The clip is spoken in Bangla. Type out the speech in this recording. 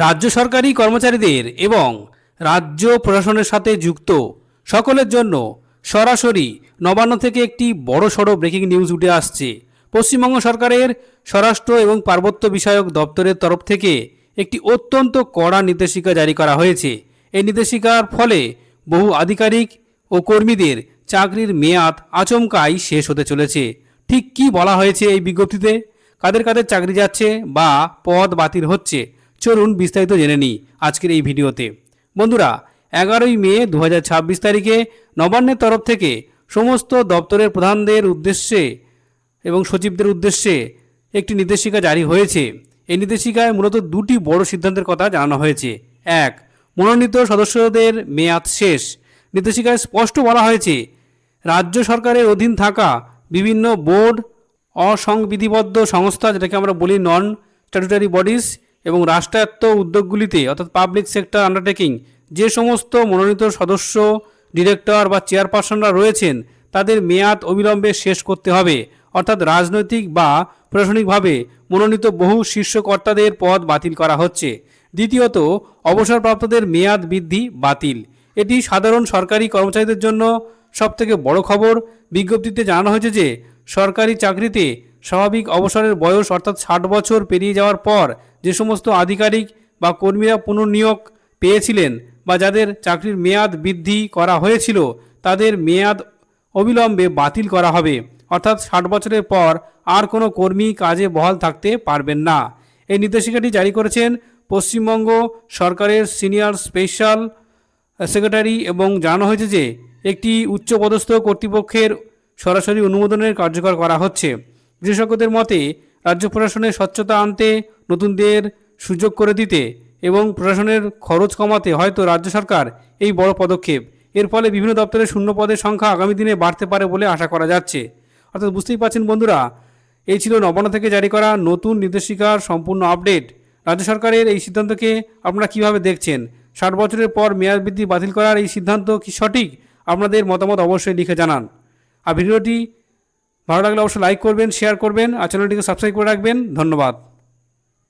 রাজ্য সরকারি কর্মচারীদের এবং রাজ্য প্রশাসনের সাথে যুক্ত সকলের জন্য সরাসরি নবান্ন থেকে একটি বড়সড় ব্রেকিং নিউজ উঠে আসছে। পশ্চিমবঙ্গ সরকারের স্বরাষ্ট্র এবং পার্বত্য বিষয়ক দপ্তরের তরফ থেকে একটি অত্যন্ত কড়া নির্দেশিকা জারি করা হয়েছে। এই নির্দেশিকার ফলে বহু আধিকারিক ও কর্মীদের চাকরির মেয়াদ আচমকাই শেষ হতে চলেছে। ঠিক কী বলা হয়েছে এই বিজ্ঞপ্তিতে, কাদের কাদের চাকরি যাচ্ছে বা পদ বাতিল হচ্ছে, চলুন বিস্তারিত জেনে নিই আজকের এই ভিডিওতে। বন্ধুরা, 11ই মে 2026 তারিখে নবান্নের তরফ থেকে সমস্ত দপ্তরের প্রধানদের উদ্দেশ্যে এবং সচিবদের উদ্দেশ্যে একটি নির্দেশিকা জারি হয়েছে। এই নির্দেশিকায় মূলত দুটি বড় সিদ্ধান্তের কথা জানানো হয়েছে। এক, মনোনীত সদস্যদের মেয়াদ শেষ। নির্দেশিকায় স্পষ্ট বলা হয়েছে, রাজ্য সরকারের অধীন থাকা বিভিন্ন বোর্ড, অসংবিধিবদ্ধ সংস্থা যেটাকে আমরা বলি নন স্ট্যাটুটারি বডিজ এবং রাষ্ট্রায়ত্ত উদ্যোগগুলিতে অর্থাৎ পাবলিক সেক্টর আন্ডারটেকিং যে সমস্ত মনোনীত সদস্য, ডিরেক্টর বা চেয়ারপারসনরা রয়েছেন তাদের মেয়াদ অবিলম্বে শেষ করতে হবে। অর্থাৎ রাজনৈতিক বা প্রশাসনিকভাবে মনোনীত বহু শীর্ষ কর্তাদের পদ বাতিল করা হচ্ছে। দ্বিতীয়ত, অবসরপ্রাপ্তদের মেয়াদ বৃদ্ধি বাতিল। এটি সাধারণ সরকারি কর্মচারীদের জন্য সবথেকে বড় খবর। বিজ্ঞপ্তিতে জানানো হয়েছে যে সরকারি চাকরিতে স্বাভাবিক অবসরের বয়স অর্থাৎ 60 বছর পেরিয়ে যাওয়ার পর যে সমস্ত আধিকারিক বা কর্মীরা পুনর্নিয়োগ পেয়েছিলেন বা যাদের চাকরির মেয়াদ বৃদ্ধি করা হয়েছিল তাদের মেয়াদ অবিলম্বে বাতিল করা হবে। অর্থাৎ 60 বছরের পর আর কোনো কর্মী কাজে বহাল থাকতে পারবেন না। এই নির্দেশিকাটি জারি করেছেন পশ্চিমবঙ্গ সরকারের সিনিয়র স্পেশাল সেক্রেটারি এবং জানানো হয়েছে যে একটি উচ্চপদস্থ কর্তৃপক্ষের সরাসরি অনুমোদনের কার্যকর করা হচ্ছে। বিশেষজ্ঞদের মতে রাজ্য প্রশাসনের স্বচ্ছতা আনতে, নতুনদের সুযোগ করে দিতে এবং প্রশাসনের খরচ কমাতে হয়তো রাজ্য সরকার এই বড় পদক্ষেপ। এর ফলে বিভিন্ন দপ্তরের শূন্য পদের সংখ্যা আগামী দিনে বাড়তে পারে বলে আশা করা যাচ্ছে। অর্থাৎ বুঝতেই পারছেন বন্ধুরা, এই ছিল নবান্ন থেকে জারি করা নতুন নির্দেশিকার সম্পূর্ণ আপডেট। রাজ্য সরকারের এই সিদ্ধান্তকে আপনারা কিভাবে দেখছেন? 60 বছরের পর মেয়াদ বৃদ্ধি বাতিল করার এই সিদ্ধান্ত কি সঠিক? আপনাদের মতামত অবশ্যই লিখে জানান। আর ভিডিওটি ভালো লাগলে অবশ্যই লাইক করবেন, শেয়ার করবেন আর চ্যানেলটিকে সাবস্ক্রাইব করে রাখবেন। ধন্যবাদ।